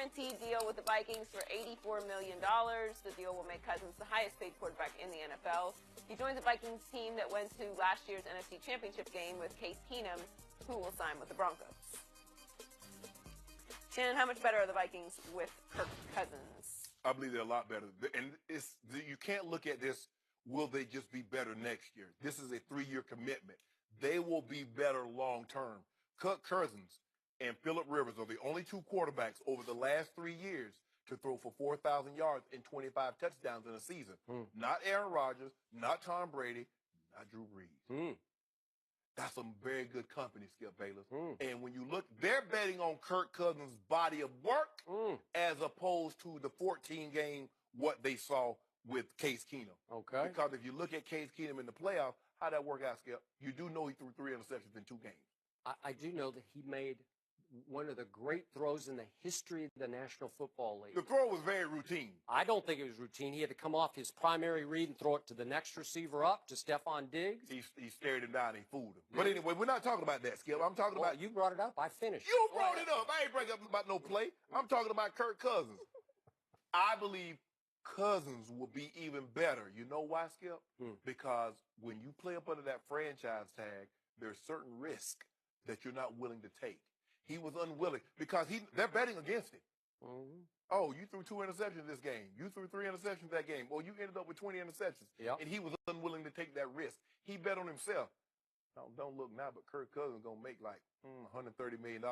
guaranteed deal with the Vikings for $84 million. The deal will make Cousins the highest paid quarterback in the NFL. He joins the Vikings team that went to last year's NFC Championship game with Case Keenum, who will sign with the Broncos. Shannon, how much better are the Vikings with Kirk Cousins? I believe they're a lot better. And you can't look at this, will they just be better next year? This is a 3-year commitment. They will be better long term. Kirk Cousins and Phillip Rivers are the only two quarterbacks over the last 3 years to throw for 4,000 yards and 25 touchdowns in a season. Not Aaron Rodgers, not Tom Brady, not Drew Brees. That's some very good company, Skip Bayless. And when you look, they're betting on Kirk Cousins' body of work as opposed to the 14 game, what they saw with Case Keenum. Okay. Because if you look at Case Keenum in the playoffs, how'd that work out, Skip? You do know he threw 3 interceptions in 2 games. I do know that he made one of the great throws in the history of the National Football League. The throw was very routine. I don't think it was routine. He had to come off his primary read and throw it to the next receiver up, to Stephon Diggs. He stared him down and he fooled him. But anyway, we're not talking about that, Skip. I'm talking about... You brought it up. I finished. You brought it up. I ain't bringing up about no play. I'm talking about Kirk Cousins. I believe Cousins will be even better. You know why, Skip? Because when you play up under that franchise tag, there's certain risk that you're not willing to take. He was unwilling because they're betting against him. Oh, you threw 2 interceptions this game. You threw 3 interceptions that game. Well, you ended up with 20 interceptions. And he was unwilling to take that risk. He bet on himself. Don't look now, but Kirk Cousins going to make like $130 million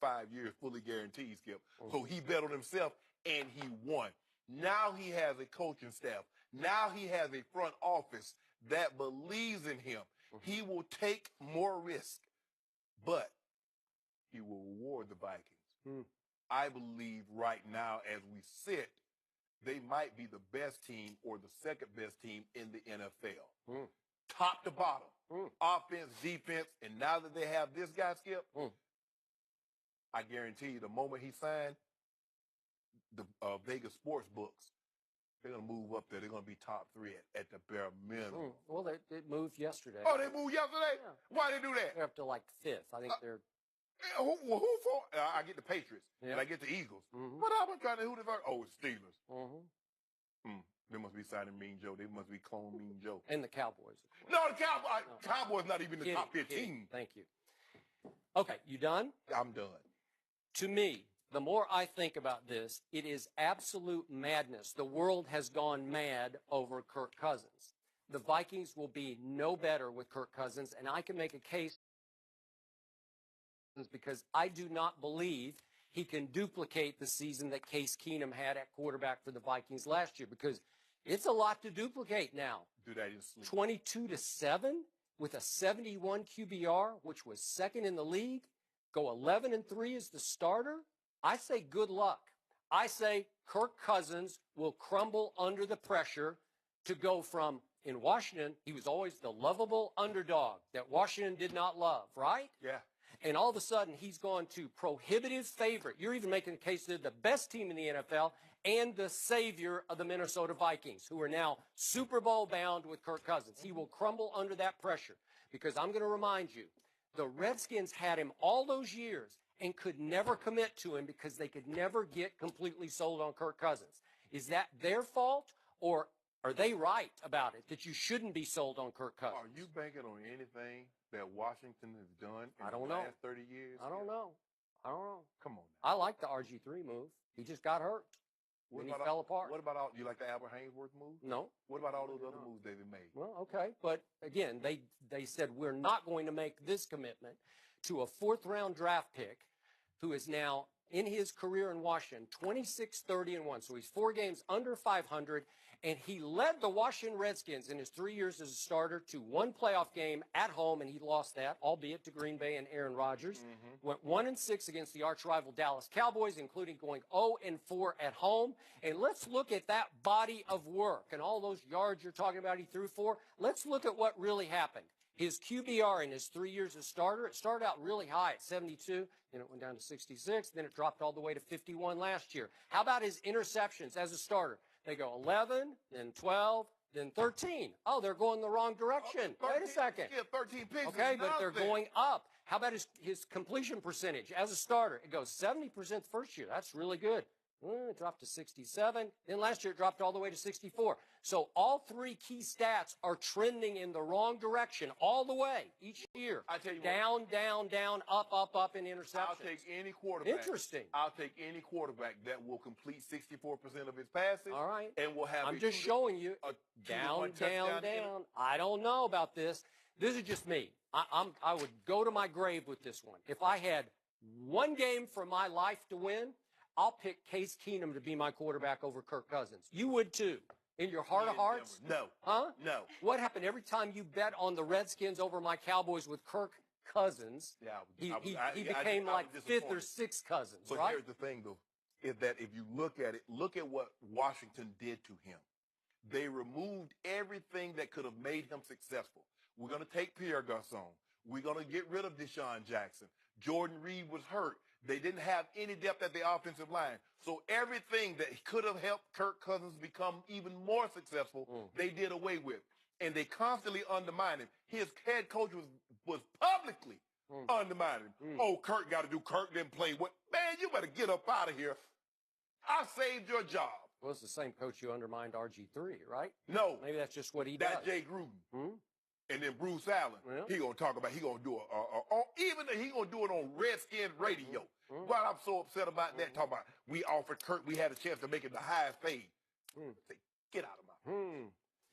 5 years fully guaranteed, Skip. So he bet on himself, and he won. Now he has a coaching staff. Now he has a front office that believes in him. He will take more risk, but he will reward the Vikings. I believe right now, as we sit, they might be the best team or the second best team in the NFL. Top to bottom. Offense, defense, and now that they have this guy, Skip, I guarantee you the moment he signed, the Vegas sports books, they're going to move up there. They're going to be top 3 at the bare minimum. Well, it moved yesterday. Oh, they moved yesterday? Yeah. Why they do that? They're up to like 5th. I think they're... Who for? I get the Patriots, and I get the Eagles. But I'm trying to who the first? Oh, it's Steelers. They must be signing Mean Joe. They must be cloning Mean Joe. And the Cowboys. No, the Cowboys not even the top 15. Thank you. Okay, you done? I'm done. To me, the more I think about this, it is absolute madness. The world has gone mad over Kirk Cousins. The Vikings will be no better with Kirk Cousins, and I can make a case because I do not believe he can duplicate the season that Case Keenum had at quarterback for the Vikings last year, because it's a lot to duplicate now. Do that in sleep. 22-7 with a 71 QBR, which was second in the league. Go 11-3 as the starter. I say good luck. I say Kirk Cousins will crumble under the pressure to go from, in Washington, he was always the lovable underdog that Washington did not love, right? Yeah. And all of a sudden, he's gone to prohibitive favorite. You're even making a case they're the best team in the NFL and the savior of the Minnesota Vikings, who are now Super Bowl bound with Kirk Cousins. He will crumble under that pressure, because I'm going to remind you, the Redskins had him all those years and could never commit to him because they could never get completely sold on Kirk Cousins. Is that their fault, or are they right about it, that you shouldn't be sold on Kirk Cousins? Are you banking on anything that Washington has done in the last 30 years? I don't know. Come on now. I like the RG3 move. He just got hurt. When he fell apart. What about all, you like the Albert Haynesworth move? No. What about all those other moves they've made? Well, okay. But again, they said we're not going to make this commitment to a 4th-round draft pick who is now, in his career in Washington, 26-30-1. So he's 4 games under 500, and he led the Washington Redskins in his 3 years as a starter to 1 playoff game at home, and he lost that, albeit to Green Bay and Aaron Rodgers. Went 1-6 against the arch-rival Dallas Cowboys, including going 0-4 at home. And let's look at that body of work and all those yards you're talking about he threw for. Let's look at what really happened. His QBR in his 3 years as starter, it started out really high at 72, then it went down to 66, then it dropped all the way to 51 last year. How about his interceptions as a starter? They go 11, then 12, then 13. Oh, they're going the wrong direction. 13, wait a second. Yeah, 13 picks. Okay, but they're going up. How about his completion percentage as a starter? It goes 70% the first year. That's really good. It dropped to 67. Then last year it dropped all the way to 64. So all three key stats are trending in the wrong direction all the way each year. I tell you down, down, down, up in interceptions. I'll take any quarterback. Interesting. I'll take any quarterback that will complete 64% of his passes. All right. And will have. I'm just showing you. Down, down, down. I don't know about this. This is just me. I would go to my grave with this one. If I had one game for my life to win, I'll pick Case Keenum to be my quarterback over Kirk Cousins. You would too. In your heart of hearts? No. Huh? No. What happened every time you bet on the Redskins over my Cowboys with Kirk Cousins? Yeah, he became like fifth or sixth Cousins, but right? Here's the thing, though, is that if you look at what Washington did to him. They removed everything that could have made him successful. We're going to take Pierre Garçon. We're going to get rid of Deshaun Jackson. Jordan Reed was hurt. They didn't have any depth at the offensive line. So everything that could have helped Kirk Cousins become even more successful, they did away with. And they constantly undermined him. His head coach was publicly undermining him. Oh, Kirk got to do. Kirk didn't play. What? Man, you better get up out of here. I saved your job. Well, it's the same coach who undermined RG3, right? No. Maybe that's just what he does. That's Jay Gruden. And then Bruce Allen, he gonna talk about, he gonna do even he gonna do it on Redskin radio. Well, I'm so upset about that. Talking about we offered Kirk, we had a chance to make it the highest paid. Say, get out of my.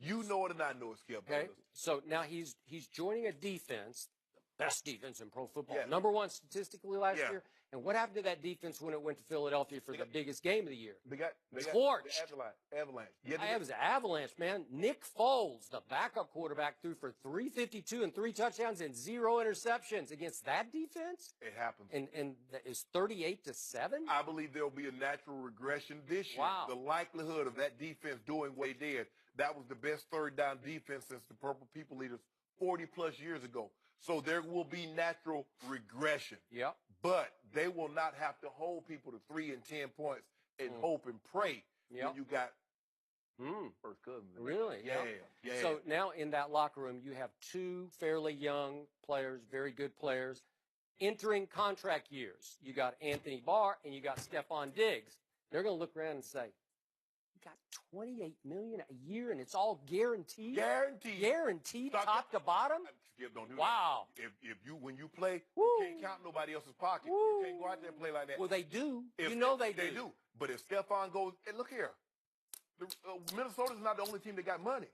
You know it and I know it, Skip. Okay, so now he's joining a defense, the best defense in pro football, Yeah. number one statistically last Yeah. year. And what happened to that defense when it went to Philadelphia for the biggest game of the year? They got Torched. the Avalanche. Yeah, It was an avalanche, man. Nick Foles, the backup quarterback, threw for 352 and 3 touchdowns and 0 interceptions against that defense. It happens. And is 38-7. I believe there will be a natural regression this year. Wow. The likelihood of that defense doing what they did, that was the best third down defense since the Purple People Eaters 40 plus years ago. So there will be natural regression. Yep. But they will not have to hold people to 3 and 10 points and hope and pray when you got first cousins. Really? Yeah. So now in that locker room, you have 2 fairly young players, very good players, entering contract years. You got Anthony Barr and you got Stephon Diggs. They're going to look around and say, you got $28 million a year and it's all guaranteed? Guaranteed top to bottom? Skip, don't do wow. that. If you when you play, you can't count nobody else's pocket. You can't go out there and play like that. Well, they do. They do. But if Stephon goes, and look here, Minnesota's not the only team that got money.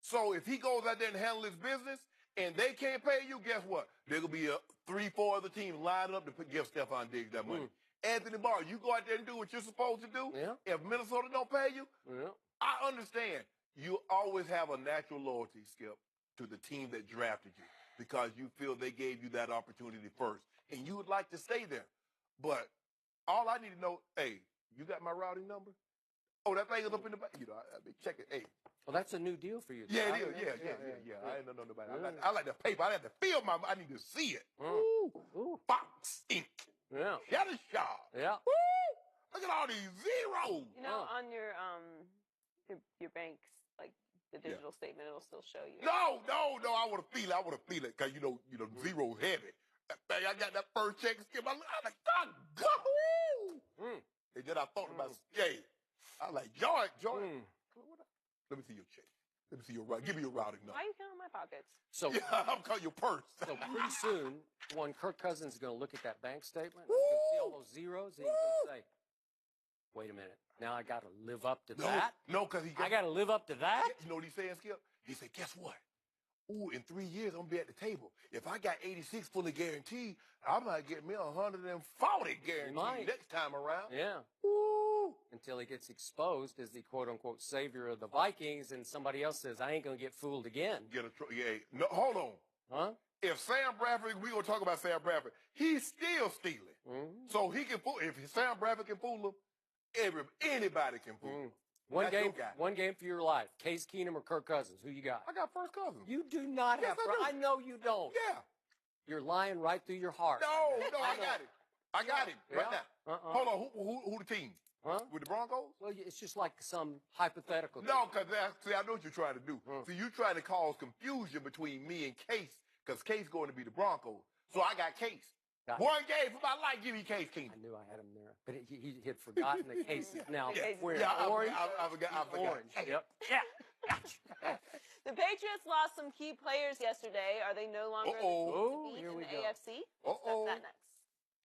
So if he goes out there and handles his business, and they can't pay you, guess what? There will be 3-4 other teams lining up to give Stephon Diggs that money. Anthony Barr, you go out there and do what you're supposed to do. Yeah. If Minnesota don't pay you, I understand. You always have a natural loyalty, Skip, to the team that drafted you because you feel they gave you that opportunity first. And you would like to stay there. But all I need to know, hey, you got my routing number? Oh, that thing is up in the back. You know, I check it. Hey. Well, that's a new deal for you. Yeah, it is. Yeah. I ain't know nobody. I like the paper. I like the feel I need to see it. Ooh. Fox ink. Yeah. Shutter shop. Yeah. Woo! Look at all these zeros. You know, on your bank's like the digital statement, it'll still show you. No. I want to feel it because you know, zero heavy. I got that first check. I'm like, God, go. And then I thought about, I like Jordan. Let me see your check. Let me see your routing. Give me your routing number. Why are you counting my pockets? So I'm calling your purse. So pretty soon, when Kirk Cousins is going to look at that bank statement, he's going to see all those zeros, and he's going to say, wait a minute, now I got to live up to that? No, because I got to live up to that? You know what he's saying, Skip? He said, guess what? Ooh, in 3 years, I'm going to be at the table. If I got 86 fully guaranteed, I might get me 140 guaranteed next time around. Yeah. Ooh. Until he gets exposed as the quote-unquote savior of the Vikings, and somebody else says, I ain't going to get fooled again. No, hold on. Huh? If Sam Bradford, we're going to talk about Sam Bradford, he's still stealing. So he can fool, if Sam Bradford can fool him, anybody can fool him. One game for your life. Case Keenum or Kirk Cousins? Who you got? I got first Cousins. You do not have. I know you don't. Yeah. You're lying right through your heart. No, I got it. I got him right now. Hold on. Who the team? Huh? With the Broncos? Well, it's just like some hypothetical. No, because I know what you're trying to do. So you're trying to cause confusion between me and Case, because Case going to be the Broncos. So I got Case. Got it. One game for my life, give me Case Keenum. I knew I had him there, but he had forgotten the cases. Now Yeah. we're Yeah, orange. I forgot. Orange. Yep. Yeah. The Patriots lost some key players yesterday. Are they no longer the team to beat Here in we the go. AFC? We'll discuss that next.